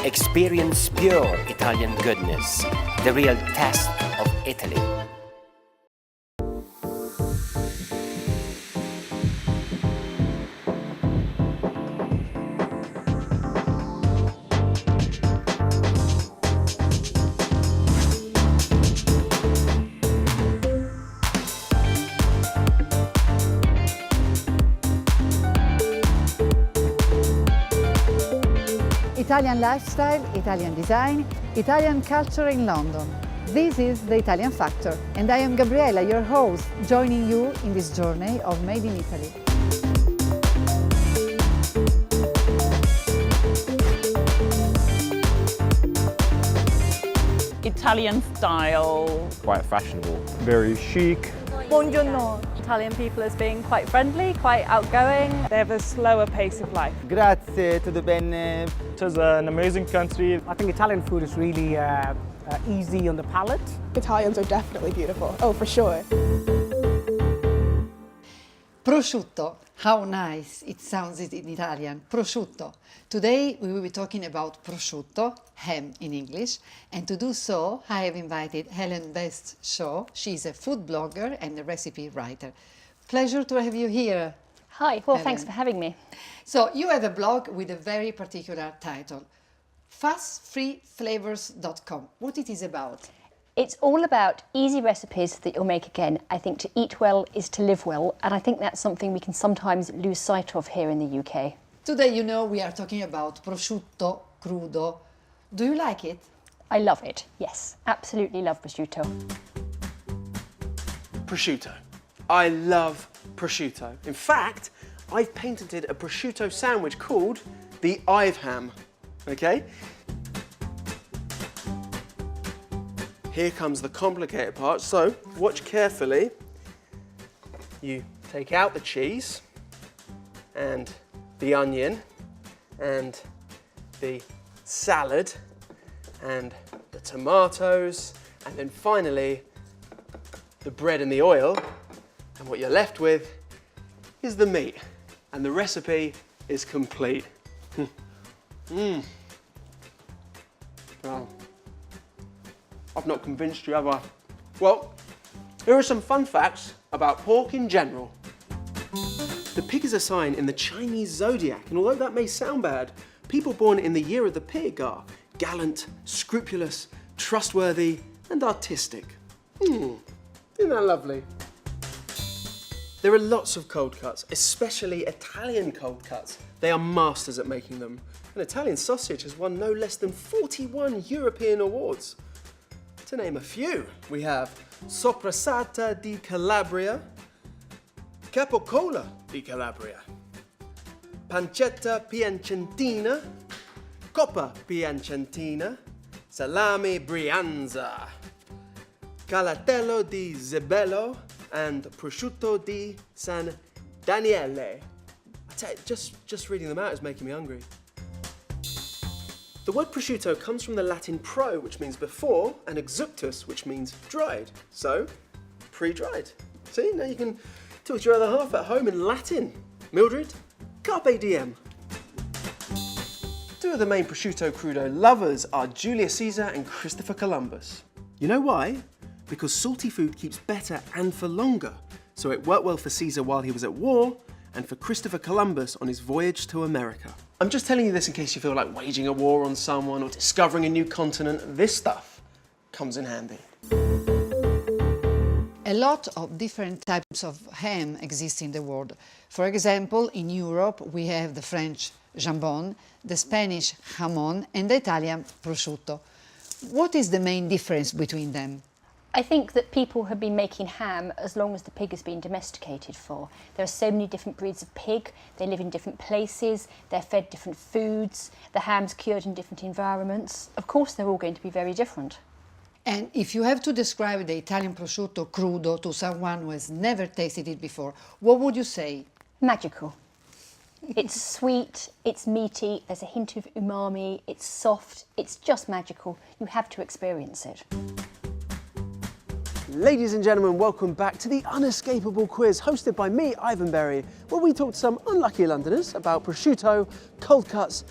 Experience pure Italian goodness, the real test of Italy. Italian lifestyle, Italian design, Italian culture in London. This is The Italian Factor, and I am Gabriella, your host, joining you in this journey of Made in Italy. Italian style. Quite fashionable. Very chic. Buongiorno. Italian people as being quite friendly, quite outgoing. They have a slower pace of life. Grazie, tutto bene. It is an amazing country. I think Italian food is really easy on the palate. Italians are definitely beautiful. Oh, for sure. Prosciutto. How nice it sounds in Italian. Prosciutto. Today we will be talking about prosciutto, ham in English, and to do so I have invited Helen Best Shaw. She's a food blogger and a recipe writer. Pleasure to have you here. Hi, well, Helen. thanks for having me. So you have a blog with a very particular title, fussfreeflavors.com. What it is about? It's all about easy recipes that you'll make again. I think to eat well is to live well, and I think that's something we can sometimes lose sight of here in the UK. Today, you know, we are talking about prosciutto crudo. Do you like it? I love it, yes. Absolutely love prosciutto. Prosciutto. I love prosciutto. In fact, I've patented a prosciutto sandwich called the Ive Ham. Okay? Here comes the complicated part. So, watch carefully. You take out the cheese and the onion and the salad and the tomatoes, and then finally the bread and the oil, and what you're left with is the meat, and the recipe is complete. Well, I've not convinced you, have I? Well, here are some fun facts about pork in general. The pig is a sign in the Chinese zodiac, and although that may sound bad, people born in the year of the pig are gallant, scrupulous, trustworthy, and artistic. Isn't that lovely? There are lots of cold cuts, especially Italian cold cuts. They are masters at making them. An Italian sausage has won no less than 41 European awards. To name a few, we have Sopressata di Calabria, Capocola di Calabria, Pancetta Piacentina, Coppa Piacentina, Salami Brianza, Calatello di Zebello, and Prosciutto di San Daniele. I tell you, just reading them out is making me hungry. The word prosciutto comes from the Latin pro, which means before, and exuctus, which means dried. So, pre-dried. See, now you can talk to your other half at home in Latin. Mildred, carpe diem. Two of the main prosciutto crudo lovers are Julius Caesar and Christopher Columbus. You know why? Because salty food keeps better and for longer. So it worked well for Caesar while he was at war, and for Christopher Columbus on his voyage to America. I'm just telling you this in case you feel like waging a war on someone or discovering a new continent. This stuff comes in handy. A lot of different types of ham exist in the world. For example, in Europe, we have the French jambon, the Spanish jamón, and the Italian prosciutto. What is the main difference between them? I think that people have been making ham as long as the pig has been domesticated for. There are so many different breeds of pig, they live in different places, they're fed different foods, the ham's cured in different environments. Of course, they're all going to be very different. And if you have to describe the Italian prosciutto crudo to someone who has never tasted it before, what would you say? Magical. It's sweet, it's meaty, there's a hint of umami, it's soft, it's just magical. You have to experience it. Ladies and gentlemen, welcome back to the Unescapable Quiz, hosted by me, Ivan Berry, where we talk to some unlucky Londoners about prosciutto, cold cuts,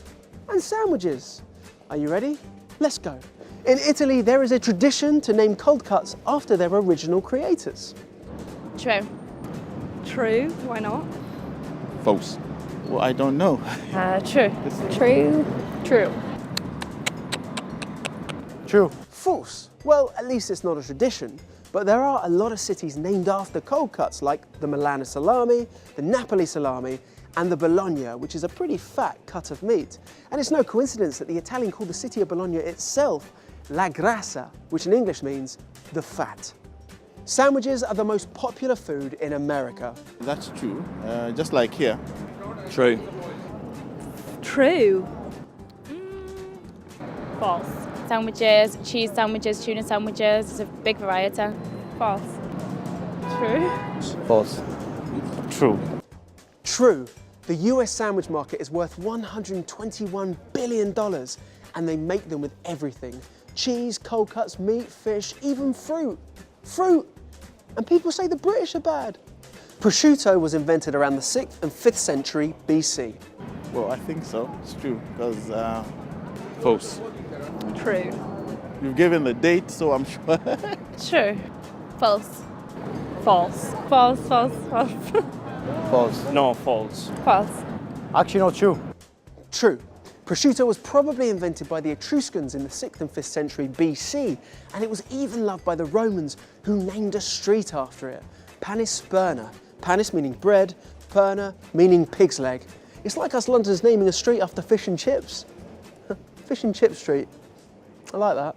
and sandwiches. Are you ready? Let's go. In Italy, there is a tradition to name cold cuts after their original creators. True. True. Why not? False. Well, I don't know. True. True. True. True. False. Well, at least it's not a tradition. But there are a lot of cities named after cold cuts, like the Milan salami, the Napoli salami, and the Bologna, which is a pretty fat cut of meat. And it's no coincidence that the Italian called the city of Bologna itself La Grassa, which in English means the fat. Sandwiches are the most popular food in America. That's true. Just like here. True. True. False. Sandwiches, cheese sandwiches, tuna sandwiches, there's a big variety. False. True. False. True. True. The US sandwich market is worth $121 billion, and they make them with everything. Cheese, cold cuts, meat, fish, even fruit. Fruit! And people say the British are bad. Prosciutto was invented around the 6th and 5th century BC. Well, I think so. It's true. Because False. True. you've given the date, so I'm sure. True. False. False. False. False. False. False. No, false. False. Actually, not true. True. Prosciutto was probably invented by the Etruscans in the 6th and 5th century BC, and it was even loved by the Romans, who named a street after it. Panis Sperna. Panis meaning bread, perna meaning pig's leg. It's like us Londoners naming a street after fish and chips. Fish and chip street. I like that.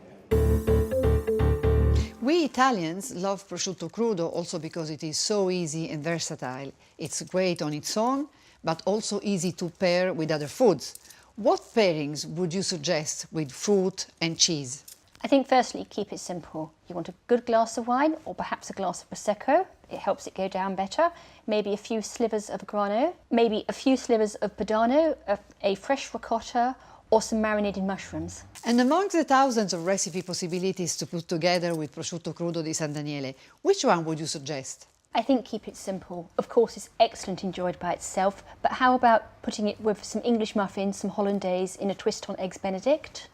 We Italians love prosciutto crudo also because it is so easy and versatile. It's great on its own, but also easy to pair with other foods. What pairings would you suggest with fruit and cheese? I think firstly, keep it simple. You want a good glass of wine or perhaps a glass of Prosecco. It helps it go down better. Maybe a few slivers of Grano, maybe a few slivers of Padano, a fresh ricotta, or some marinated mushrooms. And amongst the thousands of recipe possibilities to put together with prosciutto crudo di San Daniele, which one would you suggest? I think keep it simple. Of course, it's excellent enjoyed by itself, but how about putting it with some English muffins, some hollandaise in a twist on eggs Benedict?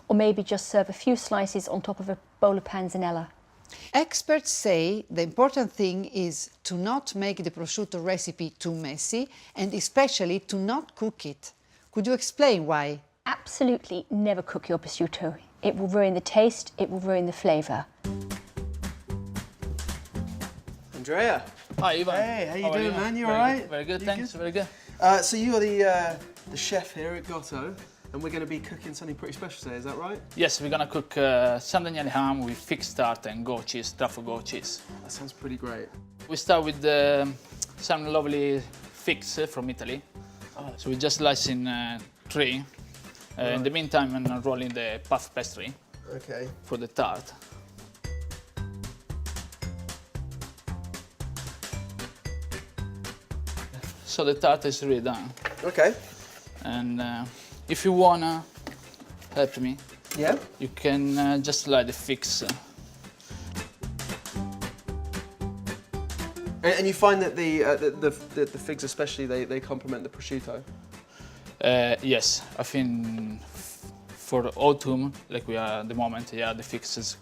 Or maybe just serve a few slices on top of a bowl of panzanella. Experts say the important thing is to not make the prosciutto recipe too messy and especially to not cook it. Could you explain why? Absolutely never cook your prosciutto. It will ruin the taste, it will ruin the flavour. Andrea. Hi, Ivan. Hey, how you doing, man? You all right? Very good, thanks. Very good. So you are the chef here at Gotto, and we're going to be cooking something pretty special today, is that right? Yes, we're gonna cook San Daniele ham with fig tart and goat cheese, truffle goat cheese. That sounds pretty great. We start with some lovely figs from Italy. So we just slice in three. In the meantime, I'm rolling the puff pastry for the tart. So the tart is really done. Okay. And if you wanna help me, Yeah. you can just slide the figs. And you find that the figs especially, they complement the prosciutto? Yes, I think for autumn, like we are at the moment, yeah, the figs is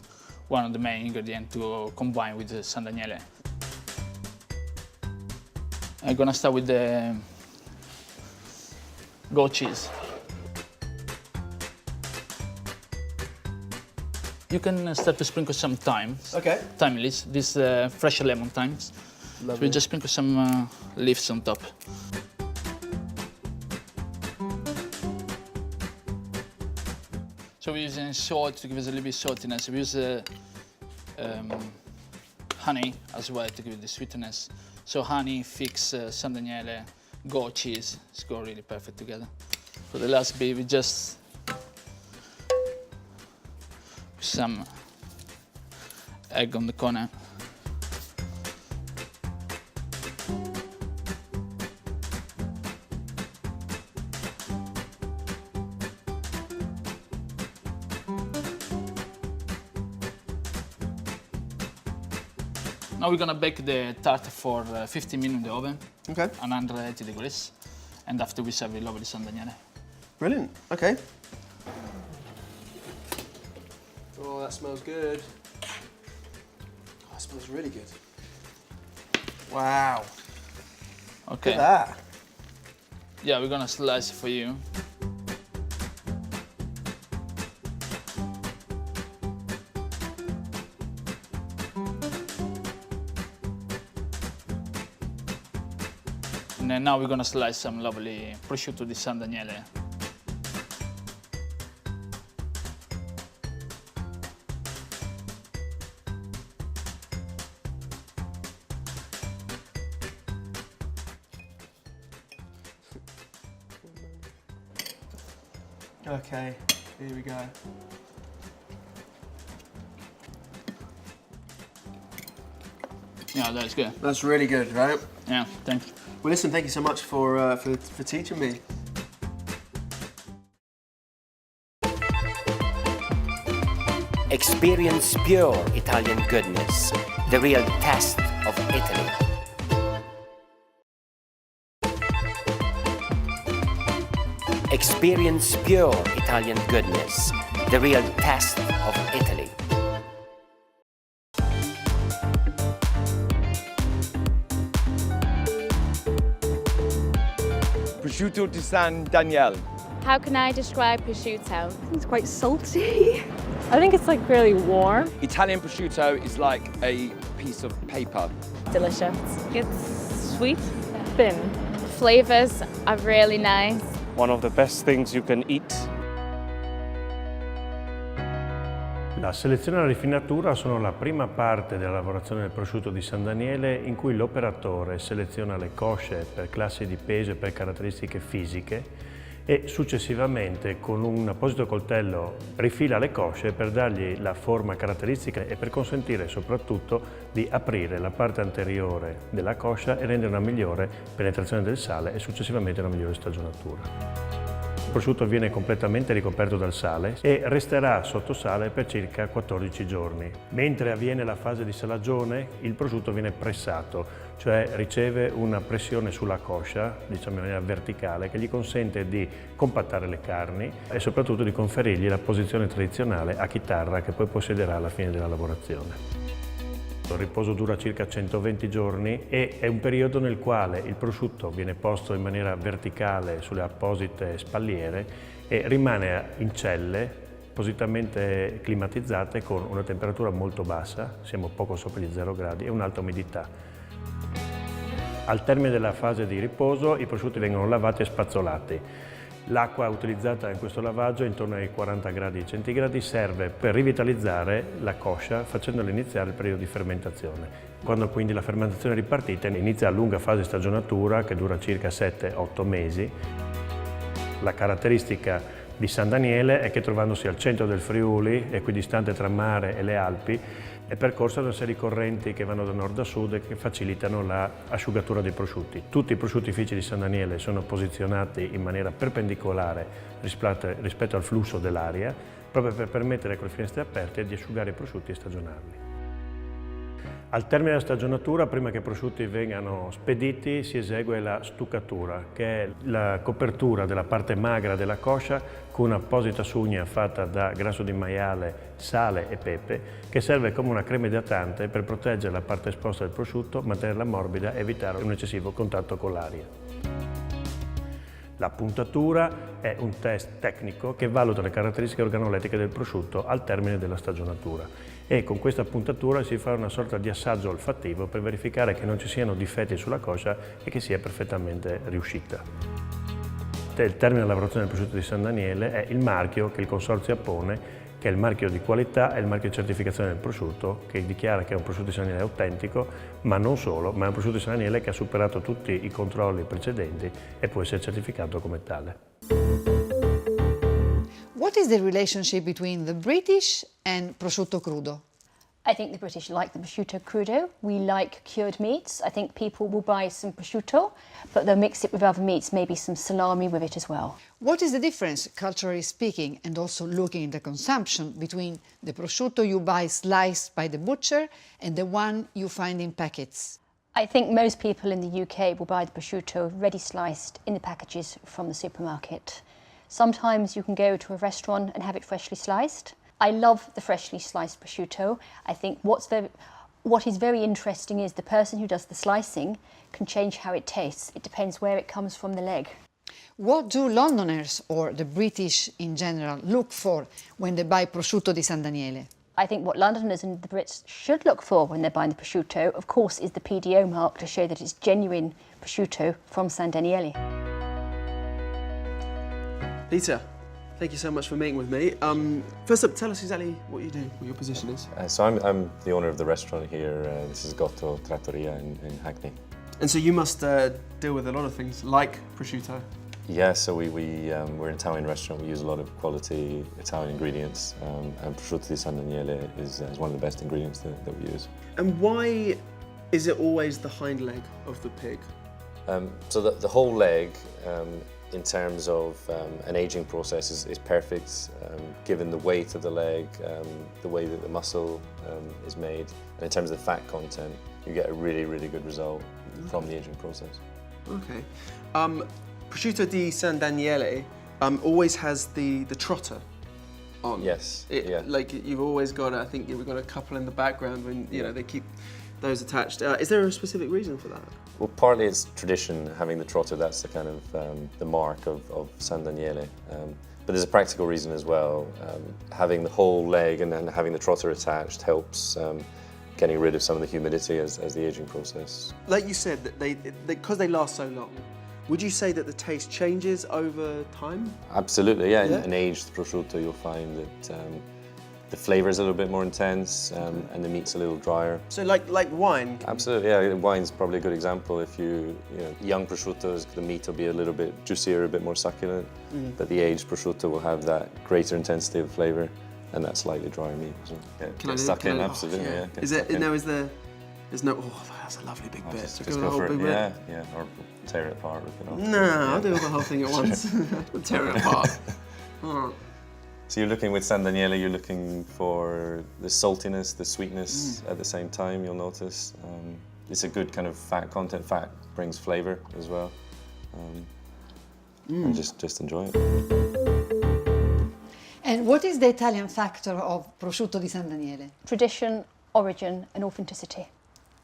one of the main ingredients to combine with the San Daniele. I'm gonna start with the goat cheese. You can start to sprinkle some thyme. Okay. Thyme leaves, this fresh lemon thymes. So we just sprinkle some leaves on top. So we're using salt to give us a little bit of saltiness. We use honey as well to give it the sweetness. So honey, figs, San Daniele, goat cheese, it's go really perfect together. For the last bit, we just put some egg on the corner. Now we're gonna bake the tart for 15 minutes in the oven. Okay. 180 degrees. And after we serve the lovely San Daniele. Brilliant. Okay. Oh, that smells good. Oh, it smells really good. Wow. Okay. Look at that. Yeah, we're gonna slice it for you. And then now we're gonna slice some lovely prosciutto di San Daniele. Okay, here we go. Yeah, that's good. That's really good, right? Yeah, thanks. Well, listen, thank you so much for teaching me. Experience pure Italian goodness, the real test of Italy. Experience pure Italian goodness, the real test of Italy. Prosciutto di San Daniele. How can I describe prosciutto? It's quite salty. I think it's like really warm. Italian prosciutto is like a piece of paper. Delicious. It's sweet, thin. Flavors are really nice. One of the best things you can eat. La selezione e la rifinatura sono la prima parte della lavorazione del prosciutto di San Daniele, in cui l'operatore seleziona le cosce per classi di peso e per caratteristiche fisiche e successivamente con un apposito coltello rifila le cosce per dargli la forma caratteristica e per consentire soprattutto di aprire la parte anteriore della coscia e rendere una migliore penetrazione del sale e successivamente una migliore stagionatura. Il prosciutto viene completamente ricoperto dal sale e resterà sotto sale per circa 14 giorni. Mentre avviene la fase di salagione, il prosciutto viene pressato, cioè riceve una pressione sulla coscia, diciamo in maniera verticale, che gli consente di compattare le carni e soprattutto di conferirgli la posizione tradizionale a chitarra che poi possederà alla fine della lavorazione. Il riposo dura circa 120 giorni e è un periodo nel quale il prosciutto viene posto in maniera verticale sulle apposite spalliere e rimane in celle appositamente climatizzate con una temperatura molto bassa, siamo poco sopra gli 0 gradi, e un'alta umidità. Al termine della fase di riposo i prosciutti vengono lavati e spazzolati. L'acqua utilizzata in questo lavaggio, intorno ai 40 gradi centigradi, serve per rivitalizzare la coscia facendola iniziare il periodo di fermentazione. Quando quindi la fermentazione è ripartita inizia la lunga fase di stagionatura che dura circa 7-8 mesi. La caratteristica di San Daniele è che trovandosi al centro del Friuli, equidistante tra mare e le Alpi, è percorsa da una serie di correnti che vanno da nord a sud e che facilitano l'asciugatura dei prosciutti. Tutti i prosciuttifici di San Daniele sono posizionati in maniera perpendicolare rispetto al flusso dell'aria, proprio per permettere con le finestre aperte di asciugare i prosciutti e stagionarli. Al termine della stagionatura, prima che i prosciutti vengano spediti, si esegue la stuccatura, che è la copertura della parte magra della coscia con un'apposita sugna fatta da grasso di maiale, sale e pepe, che serve come una crema idratante per proteggere la parte esposta del prosciutto, mantenerla morbida e evitare un eccessivo contatto con l'aria. La puntatura è un test tecnico che valuta le caratteristiche organolettiche del prosciutto al termine della stagionatura e con questa puntatura si fa una sorta di assaggio olfattivo per verificare che non ci siano difetti sulla coscia e che sia perfettamente riuscita. Il termine della lavorazione del prosciutto di San Daniele è il marchio che il consorzio appone, che è il marchio di qualità e il marchio di certificazione del prosciutto, che dichiara che è un prosciutto di San Daniele autentico, ma non solo, ma è un prosciutto di San Daniele che ha superato tutti i controlli precedenti e può essere certificato come tale. What is the relationship between the British and prosciutto crudo? I think the British like the prosciutto crudo. We like cured meats. I think people will buy some prosciutto, but they'll mix it with other meats, maybe some salami with it as well. What is the difference, culturally speaking, and also looking at the consumption, between the prosciutto you buy sliced by the butcher and the one you find in packets? I think most people in the UK will buy the prosciutto ready sliced in the packages from the supermarket. Sometimes you can go to a restaurant and have it freshly sliced. I love the freshly sliced prosciutto. I think what is very interesting is the person who does the slicing can change how it tastes. It depends where it comes from the leg. What do Londoners or the British in general look for when they buy prosciutto di San Daniele? I think what Londoners and the Brits should look for when they're buying the prosciutto, of course, is the PDO mark to show that it's genuine prosciutto from San Daniele. Peter, thank you so much for meeting with me. First up, tell us exactly what you do, what your position is. So I'm the owner of the restaurant here. This is Gotto Trattoria in Hackney. And so you must deal with a lot of things like prosciutto. Yeah, so we're an Italian restaurant. We use a lot of quality Italian ingredients, and prosciutto di San Daniele is one of the best ingredients that we use. And why is it always the hind leg of the pig? So the whole leg, in terms of an aging process, is perfect, given the weight of the leg, the way that the muscle is made, and in terms of the fat content, you get a really, really good result from the aging process. Okay. Prosciutto di San Daniele always has the trotter on. Yes. Yeah. Like you've always got, I think we've got a couple in the background when they keep those attached. Is there a specific reason for that? Well, partly it's tradition, having the trotter. That's the kind of the mark of San Daniele. But there's a practical reason as well. Having the whole leg and then having the trotter attached helps getting rid of some of the humidity as the aging process. Like you said, that because they last so long, would you say that the taste changes over time? Absolutely, yeah. In aged prosciutto, you'll find that the flavour is a little bit more intense and the meat's a little drier. So like wine? Absolutely, yeah. Wine's probably a good example. If young prosciuttos, the meat will be a little bit juicier, a bit more succulent, but the aged prosciutto will have that greater intensity of flavour and that slightly drier meat. So, yeah, get stuck in, absolutely, yeah. There's no, that's a lovely big bit. Just go for it, yeah, or tear it apart, rip it off. No, I'll do the whole thing at once. Tear it apart. Oh. So you're looking with San Daniele, you're looking for the saltiness, the sweetness at the same time, you'll notice. It's a good kind of fat content. Fat brings flavour as well. And just enjoy it. And what is the Italian factor of prosciutto di San Daniele? Tradition, origin and authenticity.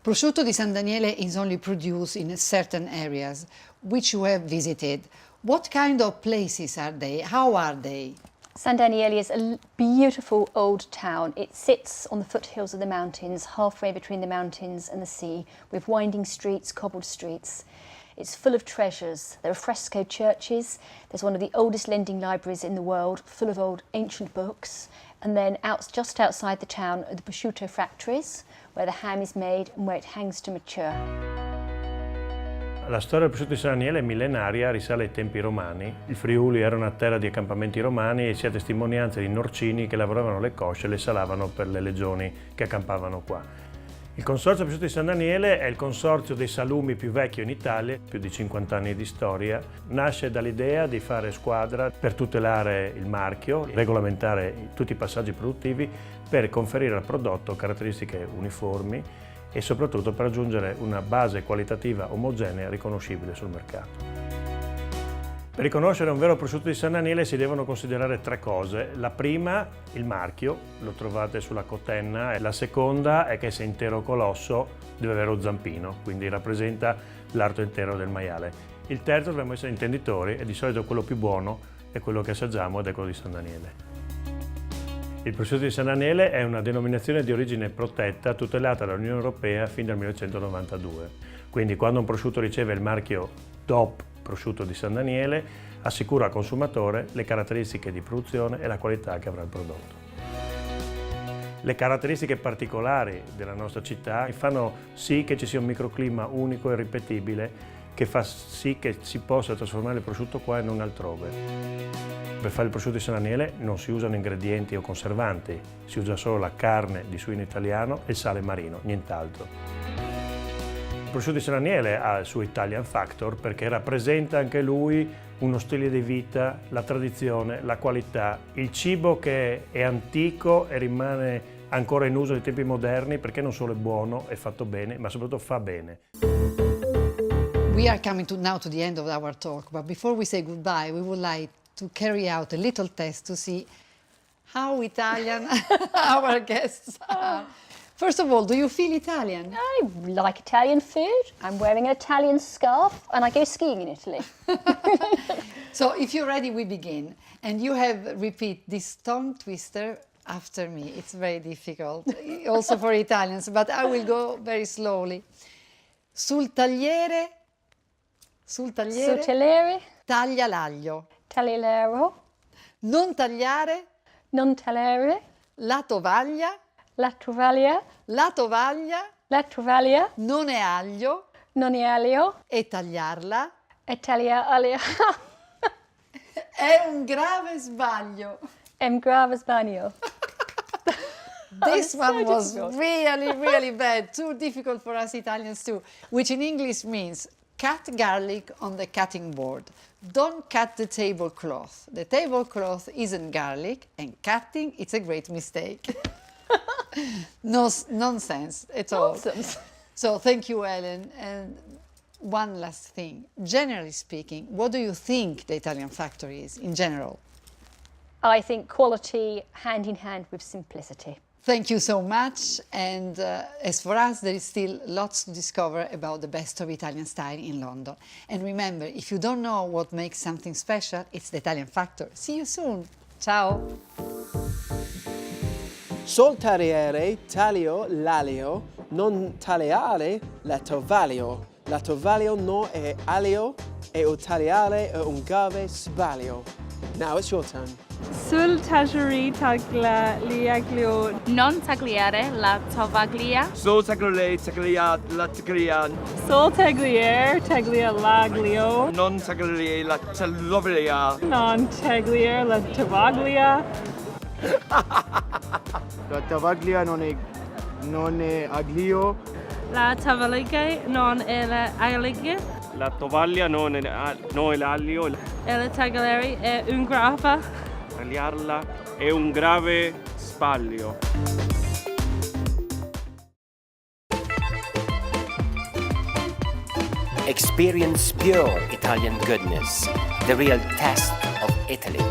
Prosciutto di San Daniele is only produced in certain areas which you have visited. What kind of places are they? How are they? San Daniele is a beautiful old town. It sits on the foothills of the mountains, halfway between the mountains and the sea, with winding streets, cobbled streets. It's full of treasures. There are fresco churches. There's one of the oldest lending libraries in the world, full of old ancient books. And then just outside the town are the prosciutto factories, where the ham is made and where it hangs to mature. La storia del prosciutto di San Daniele è millenaria, risale ai tempi romani. Il Friuli era una terra di accampamenti romani e si ha testimonianza di norcini che lavoravano le cosce e le salavano per le legioni che accampavano qua. Il Consorzio Prosciutto di San Daniele è il consorzio dei salumi più vecchio in Italia, più di 50 anni di storia. Nasce dall'idea di fare squadra per tutelare il marchio, regolamentare tutti i passaggi produttivi per conferire al prodotto caratteristiche uniformi e soprattutto per raggiungere una base qualitativa omogenea e riconoscibile sul mercato. Per riconoscere un vero prosciutto di San Daniele si devono considerare tre cose. La prima, il marchio, lo trovate sulla cotenna, e la seconda è che se è intero colosso deve avere lo zampino, quindi rappresenta l'arto intero del maiale. Il terzo, dobbiamo essere intenditori, e di solito quello più buono è quello che assaggiamo ed è quello di San Daniele. Il prosciutto di San Daniele è una denominazione di origine protetta tutelata dall'Unione Europea fin dal 1992. Quindi quando un prosciutto riceve il marchio DOP prosciutto di San Daniele, assicura al consumatore le caratteristiche di produzione e la qualità che avrà il prodotto. Le caratteristiche particolari della nostra città fanno sì che ci sia un microclima unico e ripetibile che fa sì che si possa trasformare il prosciutto qua e non altrove. Per fare il prosciutto di San Daniele non si usano ingredienti o conservanti, si usa solo la carne di suino italiano e il sale marino, nient'altro. Il prosciutto di San Daniele ha il suo Italian Factor perché rappresenta anche lui uno stile di vita, la tradizione, la qualità, il cibo che è antico e rimane ancora in uso nei tempi moderni perché non solo è buono, è fatto bene, ma soprattutto fa bene. We are coming now to the end of our talk, but before we say goodbye, we would like to carry out a little test to see how Italian our guests are. First of all, do you feel Italian? I like Italian food. I'm wearing an Italian scarf and I go skiing in Italy. So if you're ready, we begin. And you have repeat this tongue twister after me. It's very difficult, also for Italians, but I will go very slowly. Sul tagliere, taglia l'aglio. Tagliare. Non tagliare, non tagliare. la tovaglia, la tovaglia. La tovaglia, la tovaglia. Non è aglio, non è aglio. E tagliarla, e tagliarla. È un grave sbaglio. È un grave sbaglio. This one was really, really bad. Too difficult for us Italians too. Which in English means cut garlic on the cutting board. Don't cut the tablecloth. The tablecloth isn't garlic, and cutting, it's a great mistake. No nonsense at all. Nonsense. So thank you, Ellen. And one last thing. Generally speaking, what do you think the Italian factory is in general? I think quality hand in hand with simplicity. Thank you so much. And as for us, there is still lots to discover about the best of Italian style in London. And remember, if you don't know what makes something special, it's the Italian factor. See you soon. Ciao. Sol tagliare, taglio l'aglio, non tagliare la tovaglio. La tovaglio non è aglio e tagliare è un grave sbaglio. Now it's your turn. Sul tagliaglio. Non tagliare la tovaglia. Sul tagliare, taglia la taglia. Sul tagliaglio. Non tagliare la tovaglia. Non tagliare la tovaglia. La tovaglia non è aglio. La tovaglia non è aglio. La tovaglia non è l'aglio. E la tagliare è un grave. Tagliarla è un grave sbaglio. Experience pure Italian goodness, the real test of Italy.